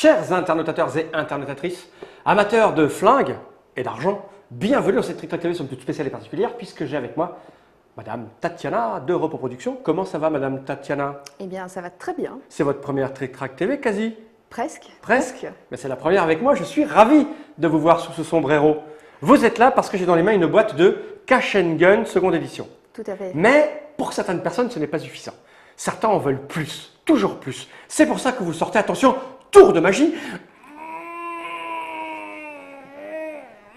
Chers internautateurs et internautatrices, amateurs de flingues et d'argent, bienvenue dans cette Trick Track TV, somme toute spéciale et particulière, puisque j'ai avec moi Madame Tatiana de Repos Production. Comment ça va, Madame Tatiana? Eh bien, ça va très bien. C'est votre première Trick Track TV, quasi? Presque. Presque. Mais c'est la première avec moi, je suis ravi de vous voir sous ce sombrero. Vous êtes là parce que j'ai dans les mains une boîte de Cash & Gun seconde édition. Tout à fait. Mais pour certaines personnes, ce n'est pas suffisant. Certains en veulent plus, toujours plus. C'est pour ça que vous sortez, attention, tour de magie.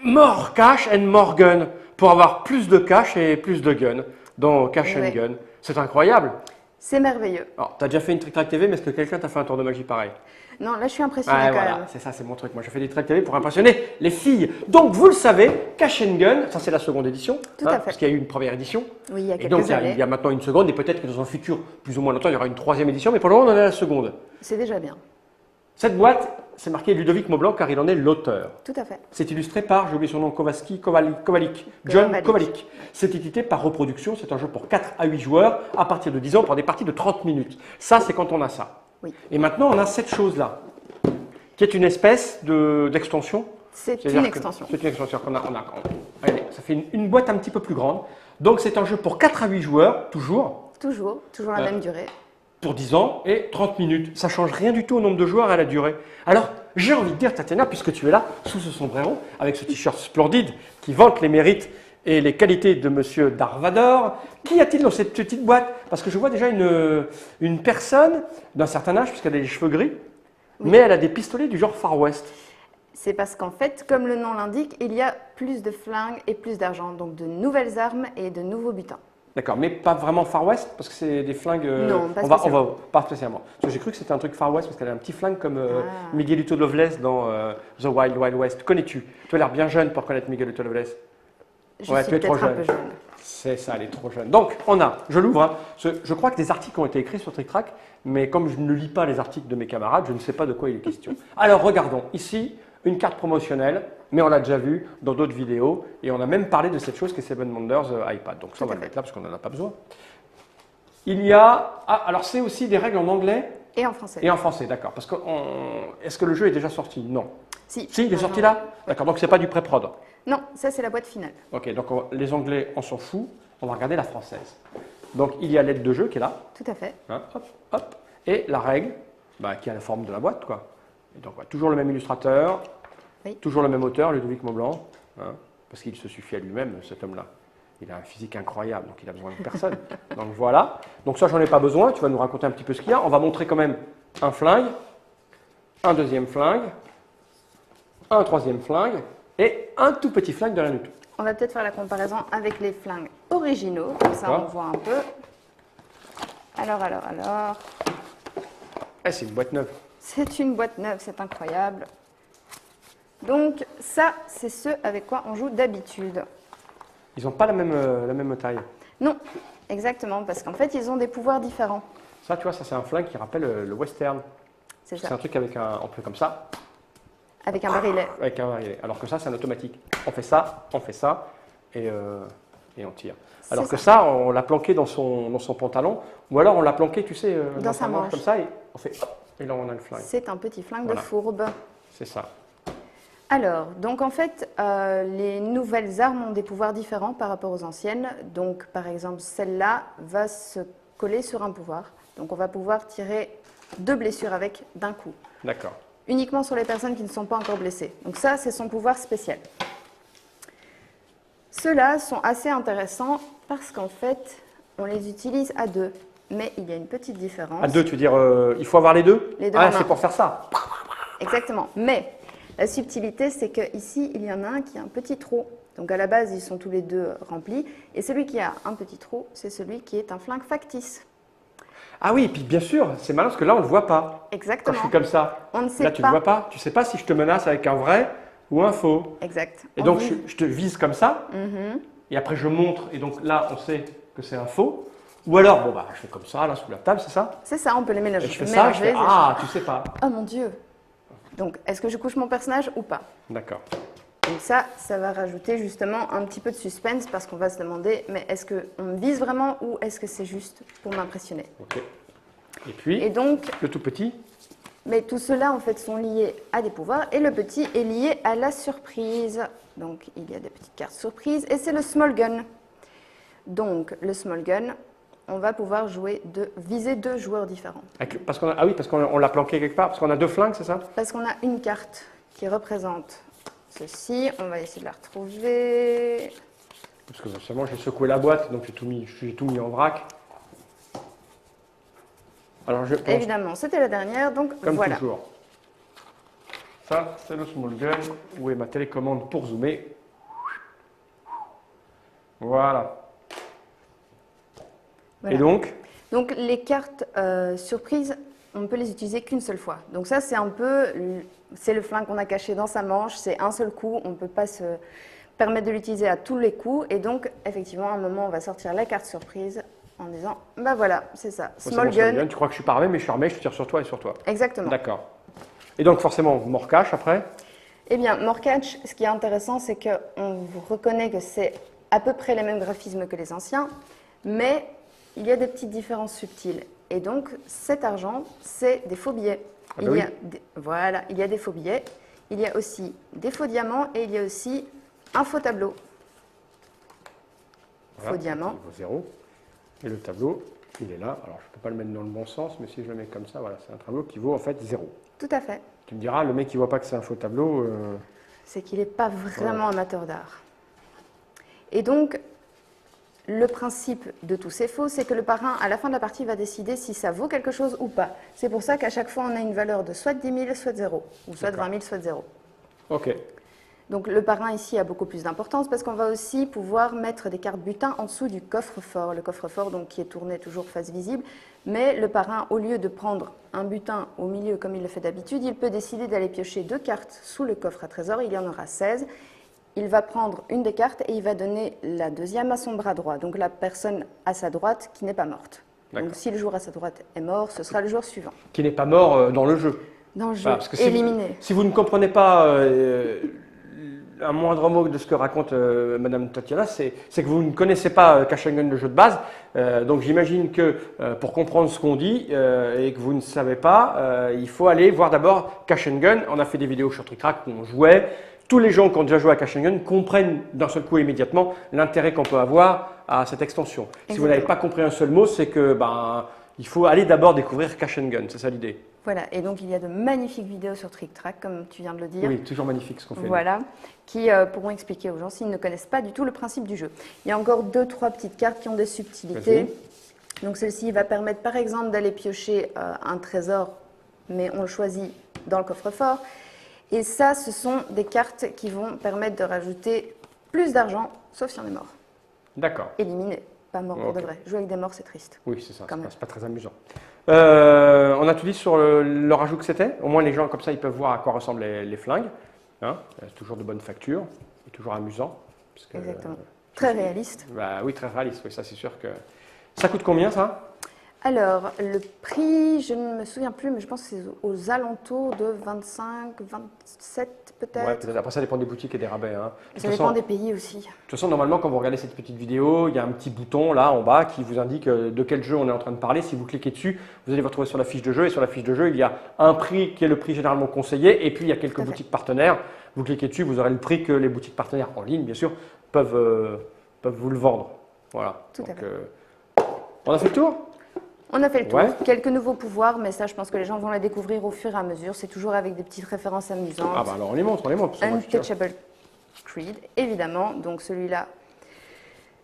More cash and more gun. Pour avoir plus de cash et plus de gun dans Cash & Gun. C'est incroyable. C'est merveilleux. Alors, tu as déjà fait une Trick Track TV, mais est-ce que quelqu'un t'a fait un tour de magie pareil? Non, là, je suis impressionnée quand voilà, même. c'est ça, c'est mon truc. Moi, je fais des Trick TV pour impressionner les filles. Donc, vous le savez, Cash & Gun, ça c'est la seconde édition. Tout à fait. Parce qu'il y a eu une première édition. Oui, il y a Et quelques donc, il années. y a maintenant une seconde, et peut-être que dans un futur, plus ou moins longtemps, il y aura une troisième édition, mais pour le moment, on en est à la seconde. C'est déjà bien. Cette boîte, c'est marqué Ludovic Maublanc, car il en est l'auteur. Tout à fait. C'est illustré par, j'ai oublié son nom, Kowalik, John Kowalik. C'est édité par Reproduction, c'est un jeu pour 4 à 8 joueurs, à partir de 10 ans, pour des parties de 30 minutes. Ça, c'est quand on a ça. Oui. Et maintenant, on a cette chose-là, qui est une espèce d'extension. C'est une extension. C'est une extension qu'on a. Regardez, ça fait une boîte un petit peu plus grande. Donc, c'est un jeu pour 4 à 8 joueurs, toujours. Toujours la même durée. Pour 10 ans et 30 minutes. Ça ne change rien du tout au nombre de joueurs et à la durée. Alors, j'ai envie de dire, Tatiana, puisque tu es là, sous ce sombrero, avec ce t-shirt splendide qui vante les mérites et les qualités de Monsieur Darvador, qu'y a-t-il dans cette petite boîte? Parce que je vois déjà une personne d'un certain âge, puisqu'elle a les cheveux gris, Oui. mais elle a des pistolets du genre Far West. C'est parce qu'en fait, comme le nom l'indique, il y a plus de flingues et plus d'argent. Donc, de nouvelles armes et de nouveaux butins. D'accord, mais pas vraiment Far West, parce que c'est des flingues. Non, pas spécialement. Pas spécialement. Parce que j'ai cru que c'était un truc Far West, parce qu'elle a un petit flingue comme Miguelito Loveless dans The Wild Wild West. Connais-tu? Tu as l'air bien jeune pour connaître Miguelito Loveless. Je suis peut-être un peu jeune. C'est ça, elle est trop jeune. Donc, on a, je l'ouvre, hein, je crois que des articles ont été écrits sur Trick Track, mais comme je ne lis pas les articles de mes camarades, je ne sais pas de quoi il est question. Alors, regardons. Ici, une carte promotionnelle, mais on l'a déjà vu dans d'autres vidéos, et on a même parlé de cette chose qui est Seven Wonders iPad. Donc ça, on va le mettre là parce qu'on n'en a pas besoin. Il y a, alors c'est aussi des règles en anglais Et en français. et en français, d'accord. Parce que est-ce que le jeu est déjà sorti? Non. Si. Si, il est sorti là? D'accord, donc c'est pas du pré-prod. Non, ça, c'est la boîte finale. Ok, donc les anglais, on s'en fout, on va regarder la française. Donc il y a l'aide de jeu qui est là, Tout à fait. hein, hop, hop, et la règle, qui a la forme de la boîte, quoi. Et donc toujours le même illustrateur, Oui. toujours le même auteur, Ludovic Maublanc, hein, parce qu'il se suffit à lui-même, cet homme-là. Il a un physique incroyable, donc il a besoin de personne. Donc voilà. Donc ça, j'en ai pas besoin. Tu vas nous raconter un petit peu ce qu'il y a. On va montrer quand même un flingue, un deuxième flingue, un troisième flingue et un tout petit flingue de la Nuto. On va peut-être faire la comparaison avec les flingues originaux. Comme ça, on voit un peu. Alors. Eh, c'est une boîte neuve. C'est une boîte neuve, c'est incroyable. Donc ça, c'est ce avec quoi on joue d'habitude. Ils n'ont pas la même taille. Non, exactement, parce qu'en fait, ils ont des pouvoirs différents. Ça, tu vois, ça c'est un flingue qui rappelle le western. C'est C'est ça, un truc avec on fait comme ça, avec un barillet. avec un barillet. Alors que ça, c'est un automatique. On fait ça, et on tire. Alors C'est que ça, on l'a planqué dans son pantalon, ou alors on l'a planqué, tu sais, Dans sa manche. comme ça, et on fait hop, et là on a le flingue. C'est un petit flingue Voilà. de fourbe. C'est ça. Alors, donc en fait, les nouvelles armes ont des pouvoirs différents par rapport aux anciennes. Donc, par exemple, celle-là va se coller sur un pouvoir. Donc, on va pouvoir tirer 2 blessures avec d'un coup. D'accord. Uniquement sur les personnes qui ne sont pas encore blessées. Donc ça, c'est son pouvoir spécial. Ceux-là sont assez intéressants parce qu'en fait, on les utilise à 2. Mais il y a une petite différence. À deux, tu veux dire, il faut avoir les deux? Les deux en Ah, main. c'est pour faire ça. Exactement. Mais la subtilité, c'est qu'ici, il y en a un qui a un petit trou. Donc à la base, ils sont tous les deux remplis. Et celui qui a un petit trou, c'est celui qui est un flingue factice. Ah oui, et puis bien sûr, c'est malin parce que là, on ne le voit pas. Quand Exactement. je suis comme ça. On ne sait Là, tu ne pas. le vois pas. Tu ne sais pas si je te menace avec un vrai ou un faux. Exact. Et On donc, vise. je te vise comme ça. Mhm. Et après, je montre. Et donc là, on sait que c'est un faux. Ou alors, bon, je fais comme ça, là, sous la table, c'est ça? C'est ça, on peut les Et mélanger. je fais ça, je fais, ah, tu sais pas. Oh mon Dieu. Donc, est-ce que je couche mon personnage ou pas? D'accord. Donc ça va rajouter justement un petit peu de suspense parce qu'on va se demander, mais est-ce qu'on me vise vraiment ou est-ce que c'est juste pour m'impressionner? Ok. Et puis, Et donc, le tout petit. Mais tout cela, en fait, sont liés à des pouvoirs et le petit est lié à la surprise. Donc, il y a des petites cartes surprises et c'est le small gun. Donc, le small gun, on va pouvoir viser 2 joueurs différents. Ah oui, parce qu'on l'a planqué quelque part, parce qu'on a 2 flingues, c'est ça? Parce qu'on a une carte qui représente ceci. On va essayer de la retrouver. Parce que forcément, j'ai secoué la boîte, donc j'ai tout mis en vrac. Alors, je pense, Évidemment, c'était la dernière, donc comme voilà. toujours. Ça, c'est le small gun. Où est ma télécommande pour zoomer? Voilà. Voilà. Et donc? Donc les cartes surprises, on ne peut les utiliser qu'une seule fois. Donc ça, c'est le flingue qu'on a caché dans sa manche, c'est un seul coup, on ne peut pas se permettre de l'utiliser à tous les coups. Et donc, effectivement, à un moment, on va sortir la carte surprise en disant, bah voilà, c'est ça, small gun. Tu crois que je suis pas armé, mais je suis armé, je tire sur toi et sur toi. Exactement. D'accord. Et donc, forcément, mort cache après? Eh bien, mort catch, ce qui est intéressant, c'est qu'on vous reconnaît que c'est à peu près les mêmes graphismes que les anciens, mais il y a des petites différences subtiles. Et donc, cet argent, c'est des faux billets. Ah bah oui. Voilà, il y a des faux billets, il y a aussi des faux diamants et il y a aussi un faux tableau. Voilà, Faux diamant. il vaut 0. Et le tableau, il est là. Alors, je ne peux pas le mettre dans le bon sens, mais si je le mets comme ça, voilà, c'est un tableau qui vaut en fait 0. Tout à fait. Tu me diras, le mec qui ne voit pas que c'est un faux tableau... C'est qu'il n'est pas vraiment amateur d'art. Et donc, le principe de tous ces faux, c'est que le parrain, à la fin de la partie, va décider si ça vaut quelque chose ou pas. C'est pour ça qu'à chaque fois, on a une valeur de soit 10 000, soit 0, ou soit 20 000, soit 0. Ok. Donc le parrain ici a beaucoup plus d'importance parce qu'on va aussi pouvoir mettre des cartes butin en dessous du coffre-fort. Le coffre-fort donc qui est tourné toujours face visible, mais le parrain, au lieu de prendre un butin au milieu comme il le fait d'habitude, il peut décider d'aller piocher 2 cartes sous le coffre à trésor, il y en aura 16. Il va prendre une des cartes et il va donner la deuxième à son bras droit, donc la personne à sa droite qui n'est pas morte. Donc si le joueur à sa droite est mort, ce sera le joueur suivant. Qui n'est pas mort dans le jeu. Dans le jeu, Parce que éliminé. Si vous ne comprenez pas un moindre mot de ce que raconte Madame Tatiana, c'est que vous ne connaissez pas Cash and Gun, le jeu de base. Donc j'imagine que pour comprendre ce qu'on dit et que vous ne savez pas, il faut aller voir d'abord Cash and Gun. On a fait des vidéos sur Trick Track où on jouait. Tous les gens qui ont déjà joué à Cash and Gun comprennent d'un seul coup immédiatement l'intérêt qu'on peut avoir à cette extension. Exactement. Si vous n'avez pas compris un seul mot, c'est que il faut aller d'abord découvrir Cash and Gun, c'est ça l'idée. Voilà, et donc il y a de magnifiques vidéos sur Trick Track, comme tu viens de le dire. Oui, toujours magnifique ce qu'on fait. Voilà, qui pourront expliquer aux gens s'ils ne connaissent pas du tout le principe du jeu. Il y a encore 2-3 petites cartes qui ont des subtilités. Donc celle-ci va permettre par exemple d'aller piocher un trésor, mais on le choisit dans le coffre-fort. Et ça, ce sont des cartes qui vont permettre de rajouter plus d'argent, sauf si on est mort. D'accord. Éliminé, pas mort pour de vrai. Jouer avec des morts, c'est triste. Oui, c'est ça, Quand même. c'est pas très amusant. On a tout dit sur le rajout que c'était. Au moins, les gens, comme ça, ils peuvent voir à quoi ressemblent les flingues. Hein, c'est toujours de bonne facture et toujours amusant. Parce que, Exactement. Très réaliste. Oui, très réaliste. Oui, ça, c'est sûr que... Ça coûte combien, ça? Alors, le prix, je ne me souviens plus, mais je pense que c'est aux alentours de 25, 27 peut-être. Ouais, peut-être. Après, ça dépend des boutiques et des rabais. Hein. Ça dépend des pays aussi. De toute façon, normalement, quand vous regardez cette petite vidéo, il y a un petit bouton là en bas qui vous indique de quel jeu on est en train de parler. Si vous cliquez dessus, vous allez vous retrouver sur la fiche de jeu. Et sur la fiche de jeu, il y a un prix qui est le prix généralement conseillé. Et puis, il y a quelques boutiques partenaires. Vous cliquez dessus, vous aurez le prix que les boutiques partenaires en ligne, bien sûr, peuvent vous le vendre. Voilà. Tout à fait. On a fait le tour? On a fait le tour. Ouais. Quelques nouveaux pouvoirs, mais ça, je pense que les gens vont les découvrir au fur et à mesure. C'est toujours avec des petites références amusantes. Ah bah alors on les montre. Untouchable Creed, évidemment. Donc celui-là,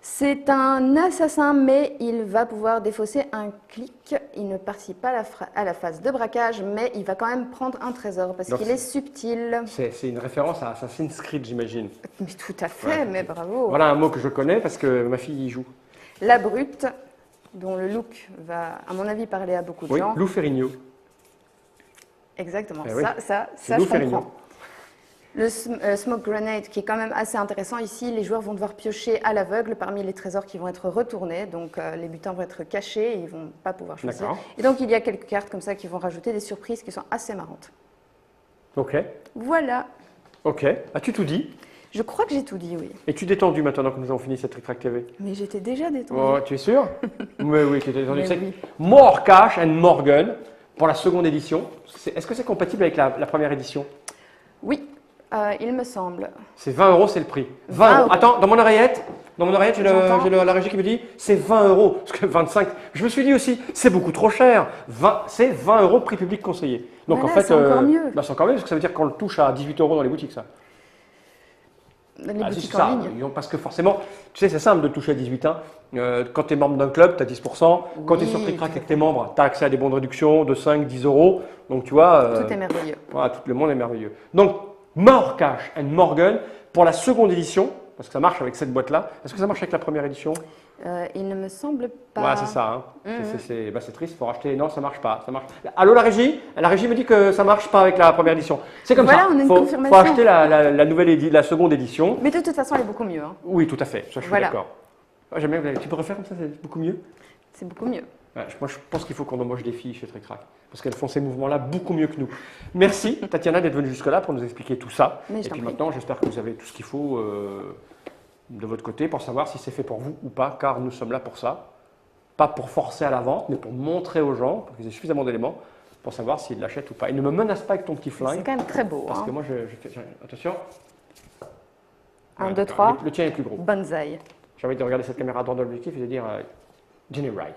c'est un assassin, mais il va pouvoir défausser un clic. Il ne participe pas à la phase de braquage, mais il va quand même prendre un trésor parce qu'il est subtil. C'est une référence à Assassin's Creed, j'imagine. Mais tout à fait, mais bravo. Voilà un mot que je connais parce que ma fille y joue. La brute, dont le look va, à mon avis, parler à beaucoup de gens. Lou Ferrigno. Exactement, oui. ça Lou je Ferrigno. comprends. Le Smoke Grenade, qui est quand même assez intéressant ici, les joueurs vont devoir piocher à l'aveugle parmi les trésors qui vont être retournés, donc les butins vont être cachés et ils ne vont pas pouvoir choisir. Et donc il y a quelques cartes comme ça qui vont rajouter des surprises qui sont assez marrantes. Ok. Voilà. Ok. As-tu tout dit? Je crois que j'ai tout dit, oui. Es-tu détendu maintenant que nous avons fini cette Trick Track TV? Mais j'étais déjà détendue. Oh, tu es sûr? Mais oui, tu étais détendu. Mais oui. More Cash and More Gun. pour la seconde édition. Est-ce que c'est compatible avec la première édition? Oui, il me semble. C'est 20 euros, c'est le prix. 20 20 euros. Attends, dans mon oreillette, j'ai J'entends. la régie qui me dit c'est 20 euros. Parce que 25, je me suis dit aussi, c'est beaucoup trop cher. C'est 20 euros prix public conseillé. Donc Voilà, en fait, c'est encore mieux. bah, c'est encore mieux parce que ça veut dire qu'on le touche à 18 euros dans les boutiques, ça. Les Ah, si, boutiques c'est ça. en ligne. Parce que forcément, tu sais, c'est simple de toucher à 18 ans. Quand tu es membre d'un club, tu as 10%. Quand tu es sur Oui, TrickTrack tout à et que tu es membre, tu as accès à des bons de réduction de 5, 10 euros. Donc tu vois, Tout est merveilleux. voilà, tout le monde est merveilleux. Donc, More Cash and Morgan pour la seconde édition, parce que ça marche avec cette boîte-là. Est-ce que ça marche avec la première édition? Il ne me semble pas. Voilà, c'est ça. Hein. Mhm. C'est triste, il faut racheter. Non, ça marche pas. Ça marche. Allô, la régie? La régie me dit que ça marche pas avec la première édition. C'est comme Voilà, ça. on a une Faut confirmation. acheter la seconde édition. Mais de toute façon, elle est beaucoup mieux. Hein. Oui, tout à fait. Ça, je suis Voilà. d'accord. Ah, j'aime bien. Tu peux refaire comme ça, c'est beaucoup mieux. C'est beaucoup mieux. Ouais, moi, je pense qu'il faut qu'on embauche des filles chez TrickTrack parce qu'elles font ces mouvements-là beaucoup mieux que nous. Merci, Tatiana, d'être venue jusque-là pour nous expliquer tout ça. Mais je Et t'en puis prie. maintenant, j'espère que vous avez tout ce qu'il faut de votre côté pour savoir si c'est fait pour vous ou pas, car nous sommes là pour ça. Pas pour forcer à la vente, mais pour montrer aux gens, pour qu'ils aient suffisamment d'éléments pour savoir s'ils l'achètent ou pas. Et ne me menace pas avec ton petit C'est flingue, quand même très beau. parce Hein. que moi, attention. 1, Ouais, 2, 3. Le tien est plus gros. Bonsaï. J'ai envie de regarder cette caméra dans l'objectif et de dire Jenny Wright.